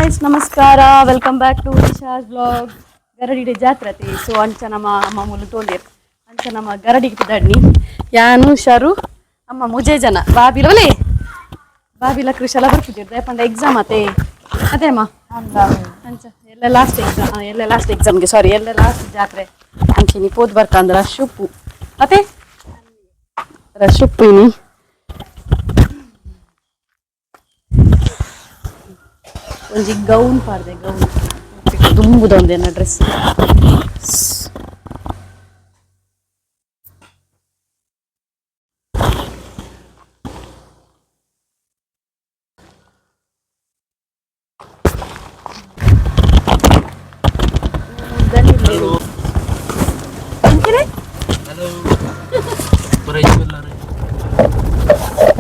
guys, namaskara. Welcome back to Deesha's vlog. Garodi jathre. So ancha nama amma mulu tolir. Ancha nama Garodi kidadni. Yanu Sharu amma muje jana. Babila vale. Babila Krishala barpujir. Depanda exam ate. Ate ma. Ancha. Yella last exam. Yella last exam ge sorry. Yella last jathre. Anchini pod barkandra shuppu. Ate. Rashuppu ini. ಒಂಜಿ gown ಪಾಡ್ದೆ gown ದುಂಬುದ ಒಂದೇನ dress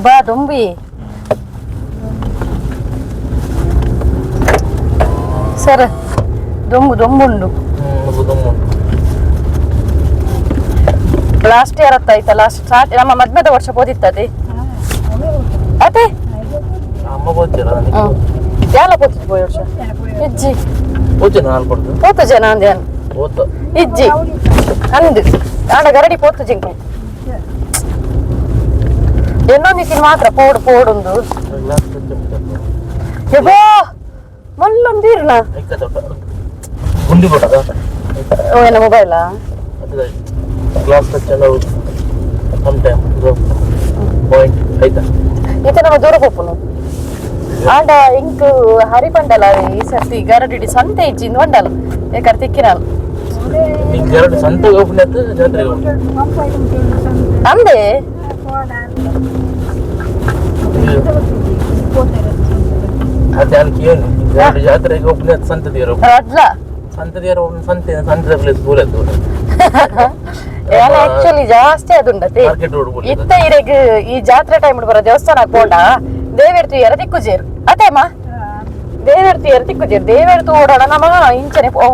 ಬಾ ದುಂಬಿ sir ದೊಂಬುಂಡು last year ಆಯ್ತಾ last start ನಮ್ಮ ಮದ್ಮೆದ ವರ್ಷ ಓದಿತ್ತದೆ ಅದೇ ಯಾಲ ಪೋತಿದ್ದು ಪೋಯ್ ವರ್ಷ ಇಜ್ಜಿ ಪೋತು ಜನ ಅಂದೆ ಇಜ್ಜಿ ಅಂದು ಆಡ ಗರಡಿ ಪೋತು ಜಿಂಕು ಎನ್ನೊಂದಿಸಿನ ಮಾತ್ರ ಪೋಡು ಪೋಡುಂದು ಎಬೋ ಮಲ್ಲೊಂದಿರ್ನ ಗುಂಡಿ ಬಡದ ಓ ಏನ ಮೊಬೈಲಾ ಗ್ಲಾಸ್ ಟಚ್ ಎಲ್ಲ ಸಮ್ ಟೈಮ್ ಪಾಯಿಂಟ್ ಆಯ್ತಾ ಇತ ನಮ್ಮ ದೂರ ಪೋಪುನು ಆಂಡ ಇಂಕ್ ಹರಿಪಂಡಲ ಈ ಸರ್ತಿ ಗರಡಿ ಸಂತೆ ಇಜ್ಜಿಂದ ಬಂಡಲ ಏಕರ್ ತಿಕ್ಕಿನಲ್ ಈ ಗರಡಿ ಸಂತೆ ಹೋಗ್ನತ್ ಜಾತ್ರೆ ಅಂದೆ ಅದಾನಕ್ಕೆ ಏನು ಗರಡಿ ಜಾತ್ರೆಗೆ ಹೋಗ್ನತ್ ಸಂತದಿಯರು ಅಡ್ಲ ಸಂತದಿಯರು ಸಂತೆ ಪ್ಲೇಸ್ ಬೋಲತ್ತು ಎಲ್ಲ ಆಕ್ಚುಲಿ ಜಾಸ್ತಿ ಅದುಂಡತೆ ಮಾರ್ಕೆಟ್ ರೋಡ್ ಬೋಲ ಇತ್ತ ಇರೆಗ್ ಈ ಜಾತ್ರೆ ಟೈಮ್ ಬರೋ ದೇವಸ್ಥಾನ ಕೋಂಡ ದೇವೇರ್ತು ಎರ ತಿಕ್ಕುಜೇರು ಅತೇಮ್ಮ ದೇವೇರ್ತು ಎರ ತಿಕ್ಕುಜೇರು ದೇವೇರ್ತು ಓಡೋಣ ನಮ್ಮ ಇಂಚನೆ ಓ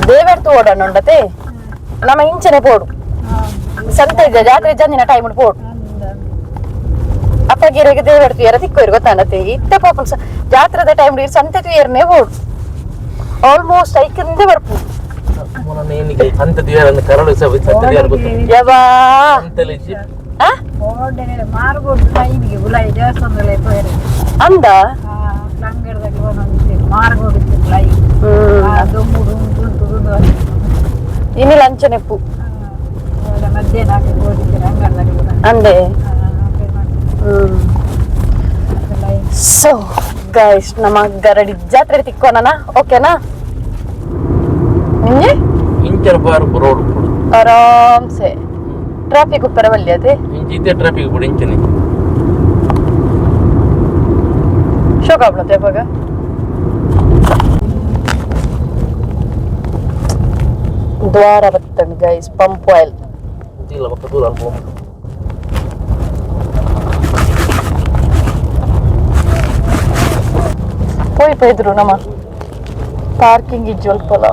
ದೇವೇರ್ತು ಓಡೋಣ ಉಂಡತೆ ನಮ್ಮ ಇಂಚನೆ ಪೋಡು ಸಂತೆ ಜಾತ್ರೆ ಜಂದಿನ ಟೈಮ್ ಪೋಡು ಅಪ್ಪಗಿರಿಗೆ ದೇವೇರ್ತು ಎರ ತಿಕ್ಕೋರು ಗೊತ್ತಾನತೆ ಇತ್ತ ಪಾಪ ಜಾತ್ರೆದ ಟೈಮ್ ಸಂತೆ ಏರ್ನೇ ಓಡು ಆಲ್ಮೋಸ್ಟ್ ಐಕಂದೆ ಬರ್ಪು ಸಂತದಿಯರನ್ನು ಕರಳು ಸಂತದಿಯರು ಗೊತ್ತು ಯವಾ ಅಂತಲಿಜಿ ಅಂದ ಇನ್ನಿಲ್ಲ ಅಂಚನೆಪ್ಪು ಅಂದೆ ಸೊ ಗೈಸ್ ನಮ್ಮ ಗರಡಿ ಜಾತ್ರೆ ತಿಕ್ಕೋಣ ಓಕೆನಾ ನಿಂಗೆ ಇಂಚರ್ ಬಾರ್ ರೋಡ್ ಆರಾಮ್ಸೆ ಟ್ರಾಫಿಕ್ ಉಪ್ಪರವಲ್ಲಿ ಅದೇ ಇಂಚಿದೆ ಟ್ರಾಫಿಕ್ ಬಿಡಿ ಇಂಚನೆ ಶೋಕಾಬ್ಲತೆ ಅಪ್ಪಾಗ ದ್ವಾರ ಬರ್ತಂಡು ಗೈಸ್ ಪಂಪ್ ಆಯಿಲ್ ಇಲ್ಲ ಪಕ್ಕ ದೂರ ಅಲ್ಪೋ పోయిపోయిద్దరు నమ్మ పార్కింగ్ ఇజ్జి ఒల్పల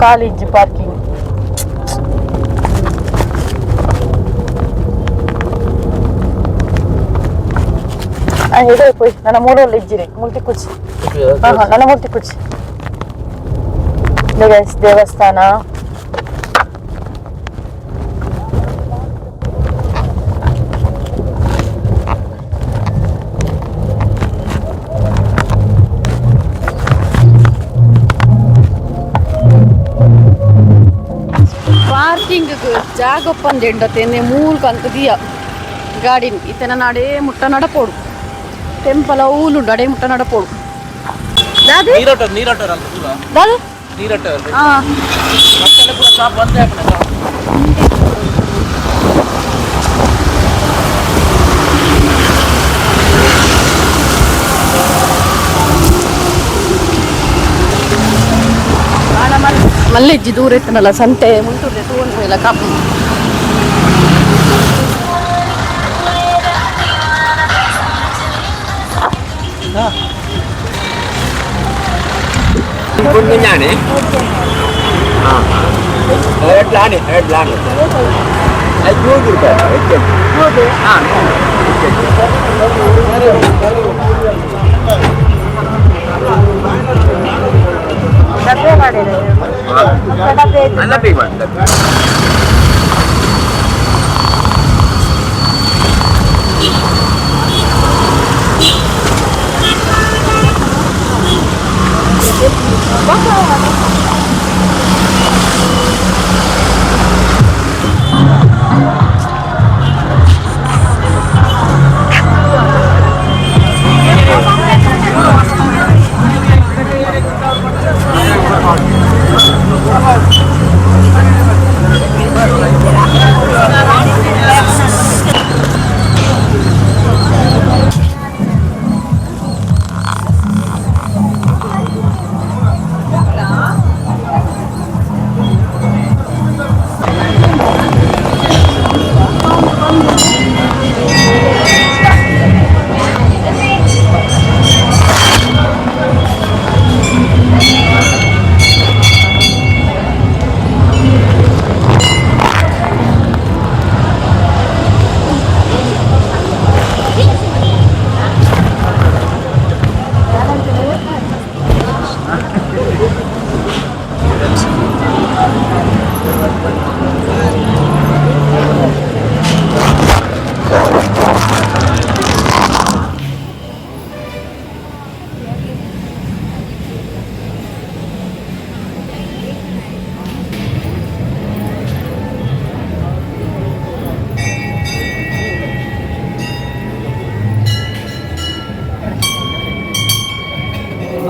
ఖಾಲಿ ಇಜ್ಜಿ ಪಾರ್ಕಿಂಗ್ ಇದೆ ಪೋಯ್ ನನ್ನ ಮೂರಲ್ಲಿ ಇಜ್ಜಿರಿ ಮುಲ್ತಿ ಕುಚ್ಚಿ ನನ್ನ ಮುಲ್ತಿ ಕುಚ್ಚಿ ದೇವಸ್ಥಾನ ಪಾರ್ಕಿಂಗ್ ಜಾಗ ಒಪ್ಪಂದೆಂಡತೇನೆ ಮೂಲ್ ಕಂತದಿಯ ಗಾಡಿ ಇತನ ನಾಡೇ ಮುಟ್ಟ ನಡಪೋಡು ಟೆಂಪಲ್ ಊಲುಂಡು ಅಡೇ ಮುಟ್ಟ ನಡಪೋಡು ದಾದು ದಾದು ಮಲ್ಲೆ ಇಜ್ಜಿ ದೂರ ಇತ್ತನಲ್ಲ ಸಂತೆ ಮುಂಟುದೆ ತಗೊಂಡು ಇಲ್ಲ ಕಾಪು Headline.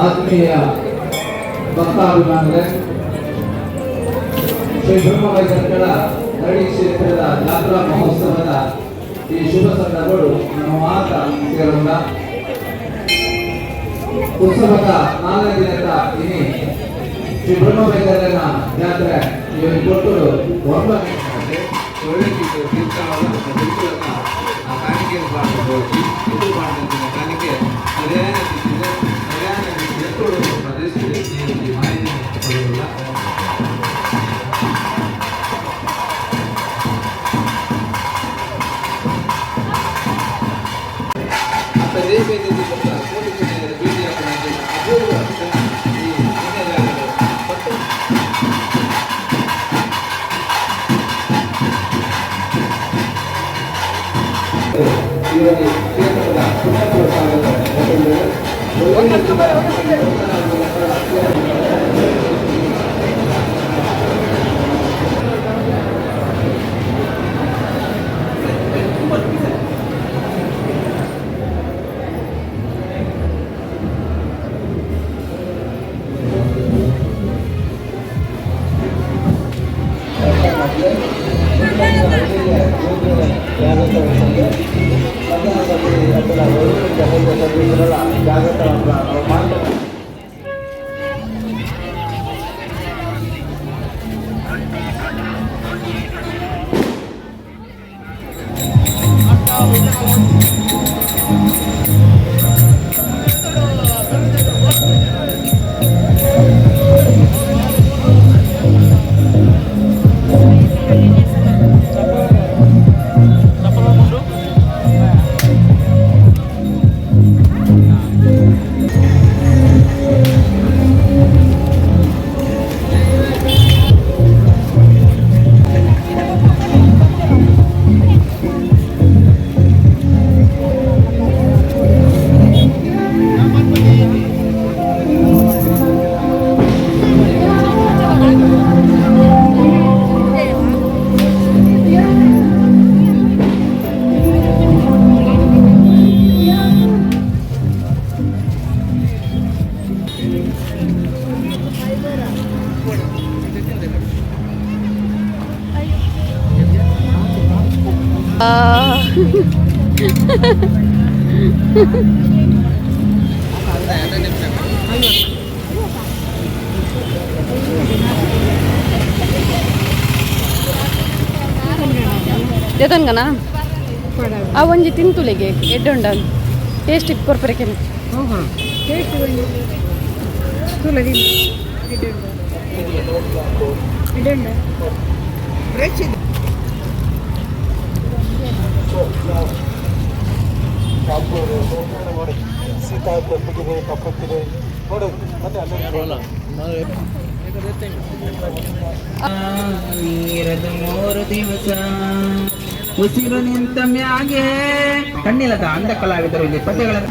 ಆತ್ಮೀಯ ಭಕ್ತಾಭಿಮಾನಿಗಳೇ, ಶ್ರೀ ಬ್ರಹ್ಮವೈದ್ಯರ ಗರಡಿ ಕ್ಷೇತ್ರದ ಜಾತ್ರಾ ಮಹೋತ್ಸವದ ಈ ಶುಭ ಸಂದರ್ಭಗಳು ನಮ್ಮ ಮಾತ ಸೇರೋಣ. ಉತ್ಸವದ 4ನೇ ದಿನದ ಇನಿ ಶ್ರೀ ಬ್ರಹ್ಮವೈದ್ಯರ ಜಾತ್ರೆ ಕೊಟ್ಟರು ಕಾಣಿಕೆ ದೇದನ್ಗನ ಆ ಒಂಜಿ ತಿಂತುಲೆಗೆ ಎಡ್ಡುಂಡ ಟೇಸ್ಟ್ ಕೊರ್ಪರೆಕೆ ಮೂರು ದಿವಸ ಉಸಿರು ನಿಂತ ಮ್ಯಾಗೆ ಕಣ್ಣಿಲ್ಲದ ಅಂಧ ಕಲಾವಿದರು ಇಲ್ಲಿ ಪದ್ಯಗಳನ್ನು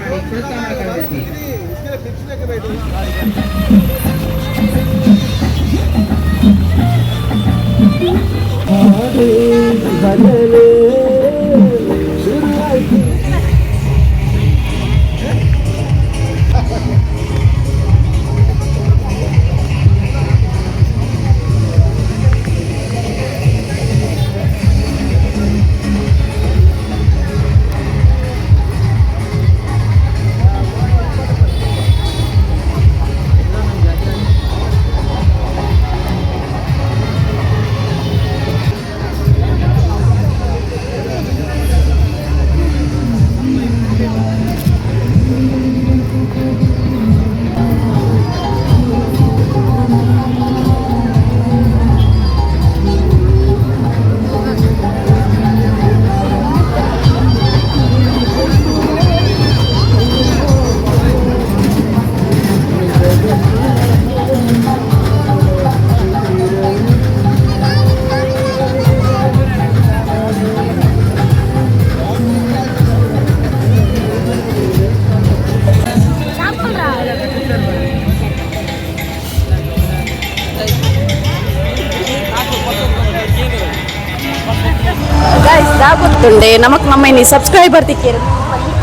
ಗೊತ್ತುಂಡೆ ನಮಕ್ ನಮ್ಮನಿ ಸಬ್ಸ್ಕ್ರೈಬರ್ ತಿಕ್ಕೇರು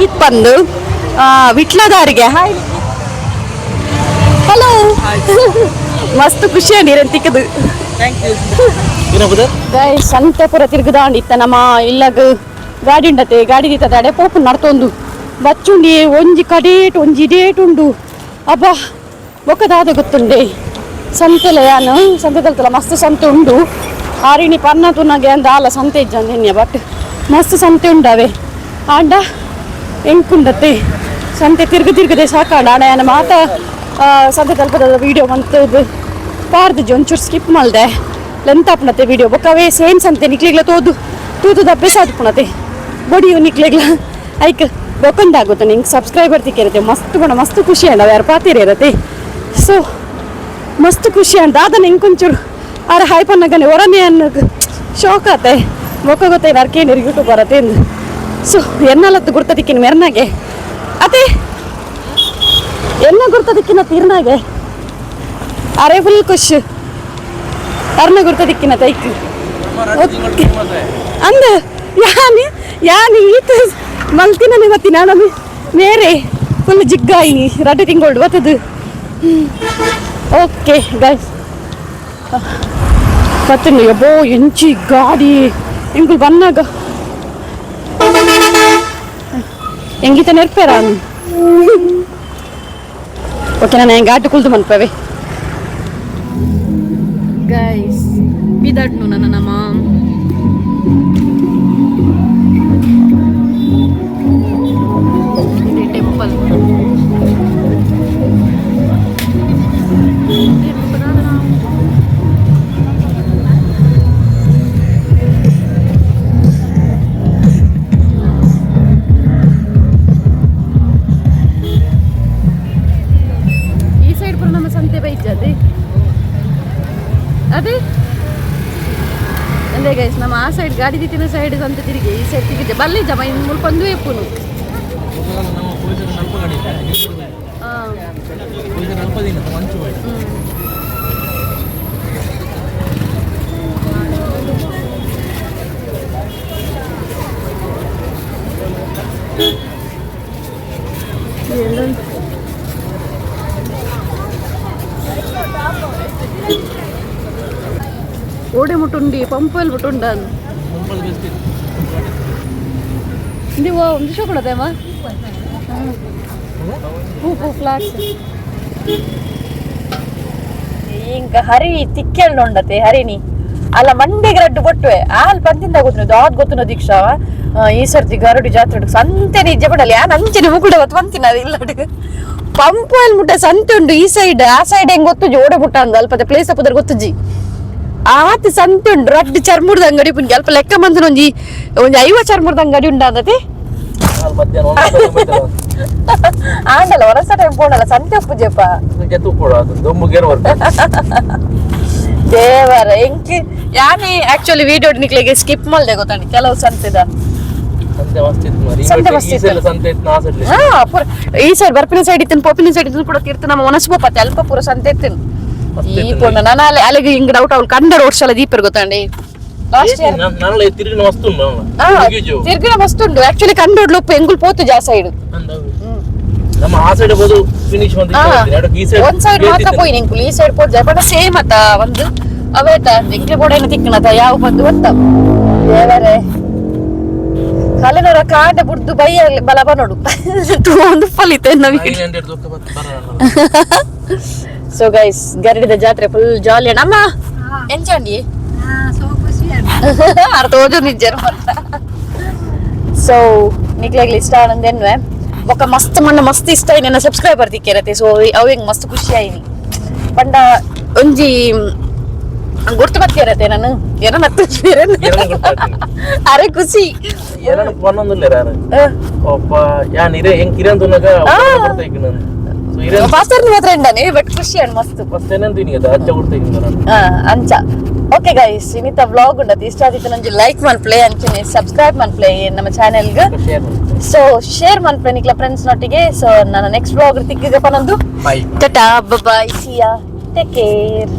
ಇತ್ ಬಂದು ವಿಟ್ಲದಾರಿಗೆ ಹಾಯ್ ಹಲೋ ಮಸ್ತ್ ಖುಷಿ ಅಂಡಿರನ್ ತಿಕ್ಕದು ಗೈಸ್ ಸಂತೆ ಪುರ ತಿರುಗುದಾಂಡಿತ್ತ ನಮ್ಮ ಇಲ್ಲಗ ಗಾಡಿ ಉಂಡತೆ ಗಾಡಿ ದಿತ್ತದ ಅಡೆ ಪೋಪು ನಡ್ತೊಂದು ಬಚ್ಚುಂಡಿ ಒಂಜಿ ಕಡೇಟ್ ಒಂಜಿ ಡೇಟ್ ಉಂಡು ಅಬ್ಬಾ ಬೊಕ್ಕದಾದ ಗೊತ್ತುಂಡೆ ಸಂತೆಲೆ ಯಾನು ಸಂತೆ ತಲ್ತಲ ಮಸ್ತ್ ಸಂತೆ ಉಂಡು ಆರಿಣಿ ಪನ್ನ ತುನಗೆ ಅಂದ ಆಲ ಸಂತೆ ಇಜ್ಜಂದೆನ್ಯ ಬಟ್ ಮಸ್ತ್ ಸಂತೆ ಉಂಡವೆ ಆಂಡ ಎಂಕುಂಡತ್ತೆ ಸಂತೆ ತಿರುಗದೆ ಸಾಕಾಂಡ ಆಡ ನಾನು ಮಾತ ಸಂತೆ ತಲುಪದ ವೀಡಿಯೋ ಮಂತದ್ದು ಪಾರ್ದು ಒಂಚೂರು ಸ್ಕಿಪ್ ಮಲ್ದೆ ಲೆಂತ್ ಆಪುಣತೆ ವೀಡಿಯೋ ಬೊಕ್ಕವೇ ಸೇಮ್ ಸಂತೆ ನಿಕ್ಲಿಗ್ಲ ತೂದು ದಬ್ಬೆ ಸಾಧ್ಪುಣತೆ ಬೊಡಿಯು ನಿಕ್ಲಿಗ್ಲ ಐಕ್ ಬೊಕ್ಕಂದಾಗುತ್ತೆ ನಿಂಗೆ ಸಬ್ಸ್ಕ್ರೈಬರ್ ತಿಕ್ಕಿರತ್ತೆ ಮಸ್ತ್ ಖುಷಿ ಅಂಡ ಯಾರು ಪಾತಿರ ಇರತ್ತೆ ಸೊ ಮಸ್ತ್ ಖುಷಿ ಅಂಡ ಅದನ್ನ ಇಂಕೊಂಚೂರು ಆರ ಹಾಯ್ ಪನ್ನಗನೆ ಹೊರನೇ ಅನ್ನೋ ಶೋಕ್ ಆತೆ ಮೊಕ್ಕ ಗೊತ್ತೇ ನರ್ಕೇನಿರು ಯೂಟ್ಯೂಬ್ ಬರತ್ತೆ ಎಂದು ಸೊ ಎನ್ನಲತ್ತು ಗುರ್ತದಿಕ್ಕಿನ ಮೆರ್ನಾಗೆ ಅದೇ ಎನ್ನ ಗುರ್ತದಿಕ್ಕಿನ ತೀರ್ನಾಗೆ ಅರೆ ಫುಲ್ ಖುಷ್ ಅರ್ನ ಗುರ್ತದಿಕ್ಕಿನ ತೈಕ್ ಅಂದ ಯಾನಿ ಈತ ಮಲ್ತಿನ ಇವತ್ತಿನ ನಾನು ನೇರೆ ಫುಲ್ ಜಿಗ್ಗಾಯಿನಿ ರಡ್ಡು ತಿಂಗಳು ಬತ್ತದು ಓಕೆ ಗೈಸ್ ಪತ್ತನ್ನು ಯಬ್ಬೋ ಎಂಚಿ ಗಾಡಿ ಎಂಗುಲ್ ಬನ್ನಾಗ ಎಂಗಿತ ನೆರ್ಪೇರ ಓಕೆ ನಾನು ಹೆಂಗೆ ಆಟ ಕುಲ್ದು ಮನ್ಪವೆ ಗೈಸ್ ಬಿದಡ್ನು ನನ್ನ ನಮ್ಮ ಟೆಂಪಲ್ ಅದೇ ಅಂದೆ ಗೈಸ್ ನಮ್ಮ ಆ ಸೈಡ್ ಗಾಡಿ ದಿತ್ತಿನ ಸೈಡ್ ಅಂತ ತಿರುಗಿ ಈ ಸೈಡ್ ತಿರುಗಿದೆ ಬಲ್ಲಿ ಜಮ ಇನ್ನು ಮುಲ್ಪಂದು ಎಪ್ಪುನು ಓಡೆ ಮುಟ್ಟುಂಡಿ ಪಂಪಲ್ಲಿ ಮುಟ್ಟುಂಡಾನು ನೀವು ಒಂದು ಶೋ ಕೊಡೋದೇಮ್ಮ ಹೂ ಫ್ಲಾಟ್ಸ್ ಇಂಕ ಹರಿ ತಿಕ್ಕೆಳ್ಳು ಉಂಡತೆ ಹರಿಣಿ ಅಲ್ಲ ಮಂಡಿಗೆ ರಡ್ಡು ಕೊಟ್ಟುವೆ ಆಲ್ ಪಂತಿಂದ ಗೊತ್ತು ಆದ್ ಗೊತ್ತು ದೀಕ್ಷಾ ಈ ಸರ್ತಿ ಗರಡಿ ಜಾತ್ರೆ ಸಂತೆ ನಿಜ ಪಡಲ್ಲ ಯಾನ್ ಅಂಚನೆ ಮುಗುಡ ಪಂತಿನ ಇಲ್ಲ ಪಂಪಲ್ಲಿ ಮುಟ್ಟ ಸಂತೆ ಉಂಡು ಈ ಸೈಡ್ ಆ ಸೈಡ್ ಹೆಂಗ್ ಗೊತ್ತು ಓಡೆ ಮುಟ್ಟ ಅಂದ ಅಲ್ಪದ ಪ್ಲೇಸ್ ಅಪ್ಪದ್ರ ಗೊತ್ತುಜಿ ಆತ ಸಂತೆ ಉಂಡು ರಡ್ಡು ಚರ್ಮುರ್ದ ಅಂಗಡಿ ಪುಂಜಿ ಅಲ್ಪ ಲೆಕ್ಕ ಮಂದಿನ ಒಂಜಿ 50 ಚರ್ಮುರ್ದ ಅಂಗಡಿ ಉಂಡಾದತಿ ಆಂಡಲ್ಲ ಒನಸ ಟೈಮ್ ಪೋಣಲ್ಲ ಸಂತೆ ಉಪ್ಪುಜಪ್ಪ ದೇವರ ಎಂಕಿ ಯಾನಿ ಆಕ್ಚುಲಿ ವಿಡಿಯೋ ನಿಕ್ಲಿಗೆ ಸ್ಕಿಪ್ ಮಾಡ್ದೆ ಗೊತ್ತಾಣಿ ಕೆಲವು ಸಂತೆದ ಸಂತೆ ಮಸ್ತ್ ಈ ಸೈಡ್ ಬರ್ಪಿನ ಸೈಡ್ ಇತ್ತು ಪೋಪಿನ ಸೈಡ್ ಇತ್ತು ಕೂಡ ತೀರ್ತು ನಮ್ಮ ಒನಸ್ಬೋಪತ್ತೆ ಅಲ್ಪ ಪೂರ ಸಂತೆ ಇತ್ತು ಈ ಪೋಣ ನಾನು ಅಲ್ಲಿಗೆ ಹಿಂಗ್ ಡೌಟ್ ಅವ್ಳು ಕಂಡ ರೋಡ್ಸಲ್ಲ ದೀಪರ್ ಗೊತ್ತಾಂಡಿ ಲಾಸ್ಟ್ ಇಯರ್ ತಿರ್ಗಿನ ಮಸ್ತ್ ಉಂಡು ಆಕ್ಚುಲಿ ಕಂಡೋಡ್ ಲೋಪ ಎಂಗುಲ್ ಪೋತು ಜಾ ಸೈಡ್ ನಮ್ಮ ಆ ಸೈಡ್ ಬೋದು ಫಿನಿಶ್ ಒಂದ್ ಸೈಡ್ ಮಾತ್ರ ಪೋಯಿ ನಿಂಕುಲ್ ಈ ಸೈಡ್ ಪೋದು ಬಟ್ ಸೇಮ್ ಅತ್ತ ಒಂದು ಅವೇತ ಎಂಕ್ಲೆ ಬೋಡ ಏನು ತಿಕ್ಕನತ ಯಾವ ಬಂದು ಗೊತ್ತ ದೇವರೇ ಕಲೆನವರ ಕಾಂಡ ಬುಡ್ದು ಬೈಯ ಬಲ ಬನೋಡು ಒಂದು ಫಲಿತ ಸೊ ಗೈಸ್ ಗರಡಿದ ಜಾತ್ರೆ ಫುಲ್ ಜಾಲಿ ನಮ್ಮ ಎಂಚಂಡಿ ಅರ್ಥ ಓದು ನಿಜ ಸೊ ನಿಕ್ಲಾಗ್ಲಿ ಇಷ್ಟ ಆನಂದೇನ್ವೆ ಬೊಕ್ಕ ಮಸ್ತ್ ಮಣ್ಣ ಮಸ್ತ್ ಇಷ್ಟ ನನ್ನ ಸಬ್ಸ್ಕ್ರೈಬರ್ ತಿಕ್ಕಿರತ್ತೆ ಸೊ ಅವಂಗೆ ಮಸ್ತ್ ಖುಷಿ ಆಯ್ನಿ ಪಂಡ ಒಂಜಿ ಗುರ್ತು ಬರ್ತಿರತ್ತೆ ನಾನು ಏನೋ ಅರೆ ಖುಷಿ ಮಾತ್ರ ಎಂಡಾನೆ ಬಟ್ ಖುಷಿ ಅನ್ ಮಸ್ತ್ ಅಂಚ ಓಕೆ ಗೈಸ್ ಇನ್ನಿತ ವ್ಲಾಗ್ ಉಂಡದು ಇಷ್ಟ ಆದಿತ್ತು ನಂಗೆ ಲೈಕ್ ಮನ್ಪ್ಲೇ ಅಂಚನೆ ಸಬ್ಸ್ಕ್ರೈಬ್ ಮನ್ಪ್ಲೇ ನಮ್ಮ ಚಾನೆಲ್ಗೆ ಸೊ ಶೇರ್ ಮನ್ಪ್ಲೇ ನಿಕ್ಲ ಫ್ರೆಂಡ್ಸ್ ನೊಟ್ಟಿಗೆ ಸೊ ನನ್ನ ನೆಕ್ಸ್ಟ್ ವ್ಲಾಗ್ ತಿಕ್ಕಿಗಪ್ಪ ನಂದು ಟಾಟಾ ಬಾಯ್ ಸಿಯಾ ಟೇಕ್ ಕೇರ್